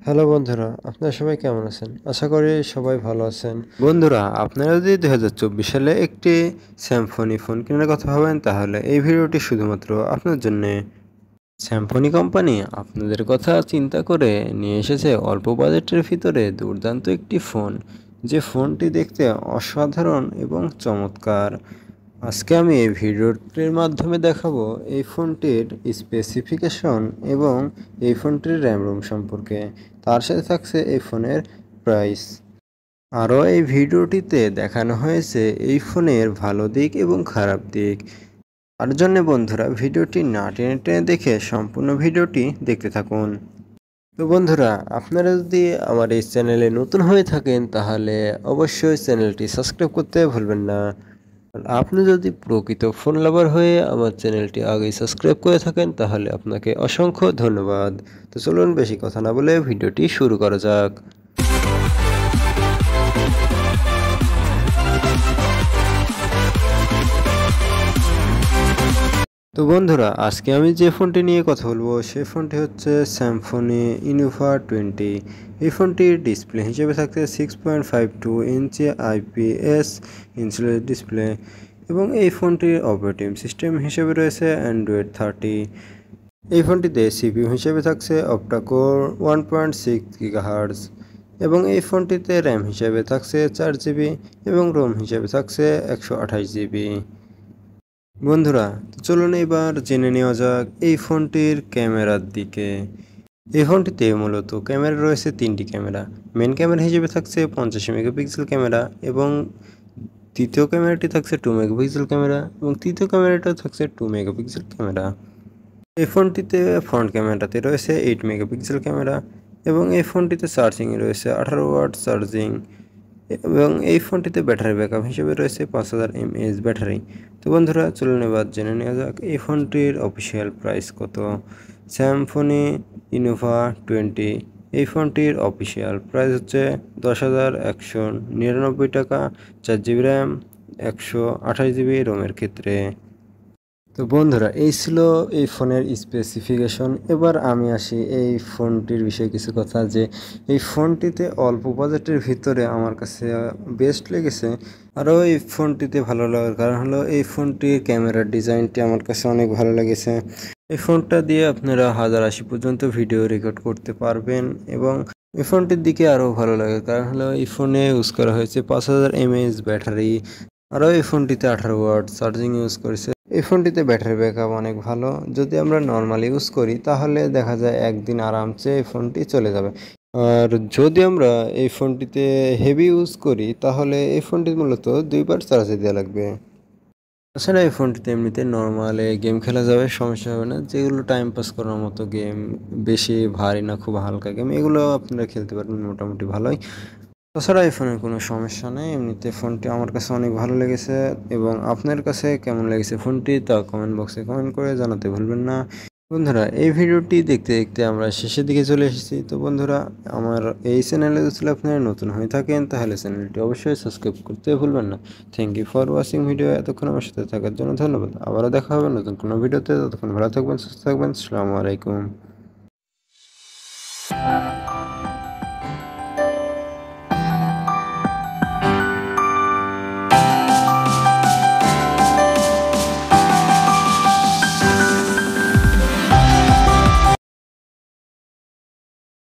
Hello বন্ধুরা, আপনারা সবাই কেমন আছেন? আশা করি সবাই ভালো আছেন। বন্ধুরা, আপনারা যদি ২০২৪ সালে একটি স্যামসং ফোন কেনার কথা ভাবেন, তাহলে এই ভিডিওটি শুধুমাত্র আপনার জন্যে। স্যামসং কোম্পানি আপনাদের কথা চিন্তা করে নিয়ে এসেছে অল্প বাজেটের ভিতরে দুর্দান্ত একটি ফোন, যে ফোনটি দেখতে অসাধারণ এবং চমৎকার। আজকে আমি এই ভিডিওটির মাধ্যমে দেখাবো এই ফোনটির স্পেসিফিকেশন এবং এই ফোনটির র্যাম রোম সম্পর্কে। তার সাথে থাকছে এই ফোনের প্রাইস। আরও এই ভিডিওটিতে দেখানো হয়েছে এই ফোনের ভালো দিক এবং খারাপ দিক। তার জন্য বন্ধুরা, ভিডিওটি না টেনে টেনে দেখে সম্পূর্ণ ভিডিওটি দেখতে থাকুন। তো বন্ধুরা, আপনারা যদি আমার এই চ্যানেলে নতুন হয়ে থাকেন, তাহলে অবশ্যই চ্যানেলটি সাবস্ক্রাইব করতে ভুলবেন না। আর আপনি যদি প্রকৃত ফোন লাভার হয়ে আমার চ্যানেলটি আগেই সাবস্ক্রাইব করে থাকেন, তাহলে আপনাকে অসংখ্য ধন্যবাদ। তো চলুন বেশি কথা না বলে ভিডিওটি শুরু করা যাক। তো বন্ধুরা, আজকে আমি যে ফোনটি নিয়ে কথা বলবো সেই ফোনটি হচ্ছে স্যামসং ইনোভা 20। এই ফোনটির ডিসপ্লে হিসেবে থাকছে 6.52 ইঞ্চি IPS ইনসুলেট ডিসপ্লে এবং এই ফোনটির অপারেটিং সিস্টেম হিসেবে রয়েছে অ্যান্ড্রয়েড 30। এই ফোনটিতে CPU হিসেবে থাকছে অক্টাকোর 1.6 GHz এবং এই ফোনটিতে র্যাম হিসেবে থাকছে 4 GB এবং রোম হিসেবে থাকছে 128 GB। বন্ধুরা, তো চলুন এবার জেনে নেওয়া যাক এই ফোনটির ক্যামেরার দিকে। এই ফোনটিতে মূলত ক্যামেরা রয়েছে তিনটি ক্যামেরা। মেন ক্যামেরা হিসেবে থাকছে 85 মেগাপিক্সেল ক্যামেরা এবং দ্বিতীয় ক্যামেরাটি থাকছে 2 মেগাপিক্সেল ক্যামেরা এবং তৃতীয় ক্যামেরাটা থাকছে 2 মেগাপিক্সেল ক্যামেরা। এই ফোনটিতে ফ্রন্ট ক্যামেরাতে রয়েছে 8 মেগাপিক্সেল ক্যামেরা এবং এই ফোনটিতে চার্জিংয়ে রয়েছে 18 ওয়াট চার্জিং এবং এই ফোনটিতে ব্যাটারি ব্যাকআপ হিসেবে রয়েছে 5000 mAh ব্যাটারি। তো বন্ধুরা, চলুন এবার জেনে নেওয়া যাক এই ফোনটির অফিসিয়াল প্রাইস কত। স্যামসং ইনোভা 20 এই ফোনটির অফিসিয়াল প্রাইস হচ্ছে 10,199 টাকা, 4 GB র্যাম, 128 GB রোমের ক্ষেত্রে। তো বন্ধুরা, এই ছিল এই ফোনের স্পেসিফিকেশন। এবার আমি আসি এই ফোনটির বিষয়ে কিছু কথা, যে এই ফোনটিতে অল্প বাজেটের ভিতরে আমার কাছে বেস্ট লেগেছে। আরও এই ফোনটিতে ভালো লাগার কারণ হলো এই ফোনটির ক্যামেরার ডিজাইনটি আমার কাছে অনেক ভালো লেগেছে। এই ফোনটা দিয়ে আপনারা 1080 পর্যন্ত ভিডিও রেকর্ড করতে পারবেন এবং এই ফোনটির দিকে আরও ভালো লাগে কারণ হলো এই ফোনে ইউজ করা হয়েছে 5000 mAh ব্যাটারি। আরও এই ফোনটিতে 18 ওয়াট চার্জিং ইউজ করেছে। এই ফোনটিতে ব্যাটারি ব্যাকআপ অনেক ভালো। যদি আমরা নর্মালি ইউজ করি তাহলে দেখা যায় একদিন আরামসে এই ফোনটি চলে যাবে। আর যদি আমরা এই ফোনটিতে হেভি ইউজ করি তাহলে এই ফোনটি মূলত 2বার চার্জে দেওয়া লাগবে। তাছাড়া এই ফোনটিতে এমনিতে নর্মালে গেম খেলা যাবে, সমস্যা হবে না। যেগুলো টাইম পাস করার মতো গেম, বেশি ভারী না খুব হালকা গেম, এগুলো আপনারা খেলতে পারবেন মোটামুটি ভালোই। তাছাড়া এই ফোনের কোনো সমস্যা নেই। এমনিতে ফোনটি আমার কাছে অনেক ভালো লেগেছে এবং আপনার কাছে কেমন লেগেছে ফোনটি তা কমেন্ট বক্সে কমেন্ট করে জানাতে ভুলবেন না। বন্ধুরা, এই ভিডিওটি দেখতে দেখতে আমরা শেষের দিকে চলে এসেছি। তো বন্ধুরা, আমার এই চ্যানেলে যদি আপনারা নতুন হয়ে থাকেন তাহলে চ্যানেলটি অবশ্যই সাবস্ক্রাইব করতে ভুলবেন না। Thank you for watching video. এতক্ষণ আমার সাথে থাকার জন্য ধন্যবাদ। আবারও দেখা হবে নতুন কোনো ভিডিওতে। ততক্ষণ ভালো থাকবেন, সুস্থ থাকবেন। আসসালামু আলাইকুম।